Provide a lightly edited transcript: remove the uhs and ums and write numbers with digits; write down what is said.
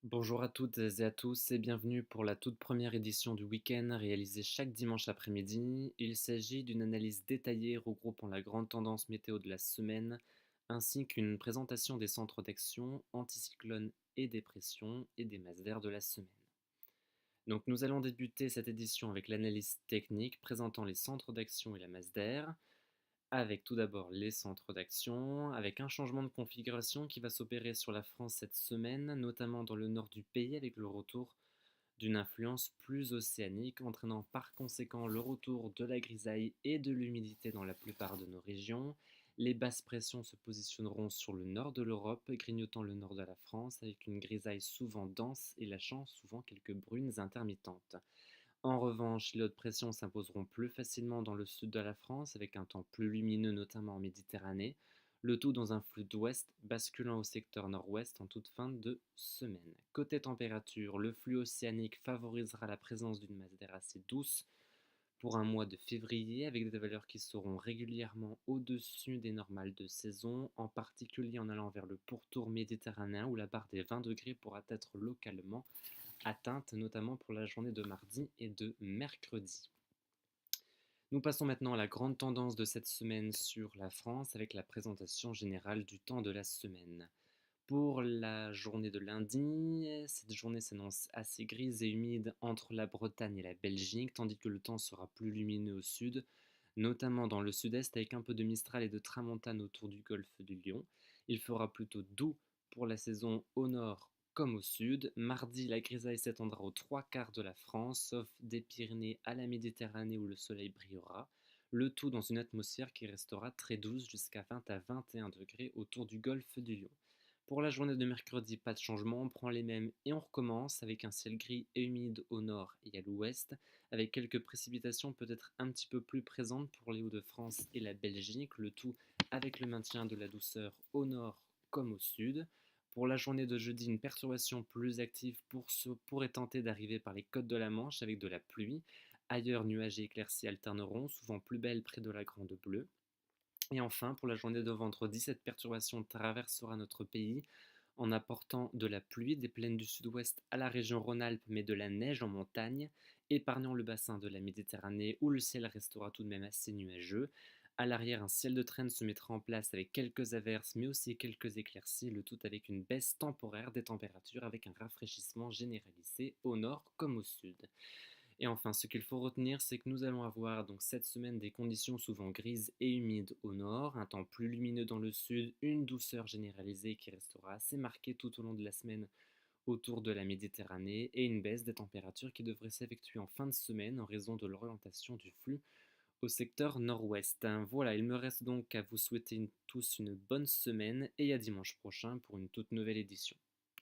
Bonjour à toutes et à tous et bienvenue pour la toute première édition du week-end réalisée chaque dimanche après-midi. Il s'agit d'une analyse détaillée regroupant la grande tendance météo de la semaine ainsi qu'une présentation des centres d'action, anticyclone et dépression et des masses d'air de la semaine. Donc nous allons débuter cette édition avec l'analyse technique présentant les centres d'action et la masse d'air, avec tout d'abord les centres d'action, avec un changement de configuration qui va s'opérer sur la France cette semaine, notamment dans le nord du pays avec le retour d'une influence plus océanique, entraînant par conséquent le retour de la grisaille et de l'humidité dans la plupart de nos régions. Les basses pressions se positionneront sur le nord de l'Europe, grignotant le nord de la France, avec une grisaille souvent dense et lâchant souvent quelques brunes intermittentes. En revanche, les hautes pressions s'imposeront plus facilement dans le sud de la France, avec un temps plus lumineux notamment en Méditerranée, le tout dans un flux d'ouest basculant au secteur nord-ouest en toute fin de semaine. Côté température, le flux océanique favorisera la présence d'une masse d'air assez douce pour un mois de février, avec des valeurs qui seront régulièrement au-dessus des normales de saison, en particulier en allant vers le pourtour méditerranéen où la barre des 20 degrés pourra être localement atteinte, notamment pour la journée de mardi et de mercredi. Nous passons maintenant à la grande tendance de cette semaine sur la France avec la présentation générale du temps de la semaine. Pour la journée de lundi, cette journée s'annonce assez grise et humide entre la Bretagne et la Belgique, tandis que le temps sera plus lumineux au sud, notamment dans le sud-est avec un peu de mistral et de tramontane autour du golfe du Lion. Il fera plutôt doux pour la saison au nord comme au sud. Mardi, la grisaille s'étendra aux trois quarts de la France, sauf des Pyrénées à la Méditerranée où le soleil brillera. Le tout dans une atmosphère qui restera très douce jusqu'à 20 à 21 degrés autour du golfe du Lion. Pour la journée de mercredi, pas de changement, on prend les mêmes et on recommence avec un ciel gris et humide au nord et à l'ouest, avec quelques précipitations peut-être un petit peu plus présentes pour les Hauts-de-France et la Belgique, le tout avec le maintien de la douceur au nord comme au sud. Pour la journée de jeudi, une perturbation plus active pourrait tenter d'arriver par les côtes de la Manche avec de la pluie. Ailleurs, nuages et éclaircies alterneront, souvent plus belles près de la Grande Bleue. Et enfin, pour la journée de vendredi, cette perturbation traversera notre pays en apportant de la pluie des plaines du sud-ouest à la région Rhône-Alpes, mais de la neige en montagne, épargnant le bassin de la Méditerranée où le ciel restera tout de même assez nuageux. À l'arrière, un ciel de traîne se mettra en place avec quelques averses, mais aussi quelques éclaircies, le tout avec une baisse temporaire des températures, avec un rafraîchissement généralisé au nord comme au sud. Et enfin, ce qu'il faut retenir, c'est que nous allons avoir donc cette semaine des conditions souvent grises et humides au nord, un temps plus lumineux dans le sud, une douceur généralisée qui restera assez marquée tout au long de la semaine autour de la Méditerranée et une baisse des températures qui devrait s'effectuer en fin de semaine en raison de l'orientation du flux au secteur nord-ouest. Voilà, il me reste donc à vous souhaiter tous une bonne semaine et à dimanche prochain pour une toute nouvelle édition.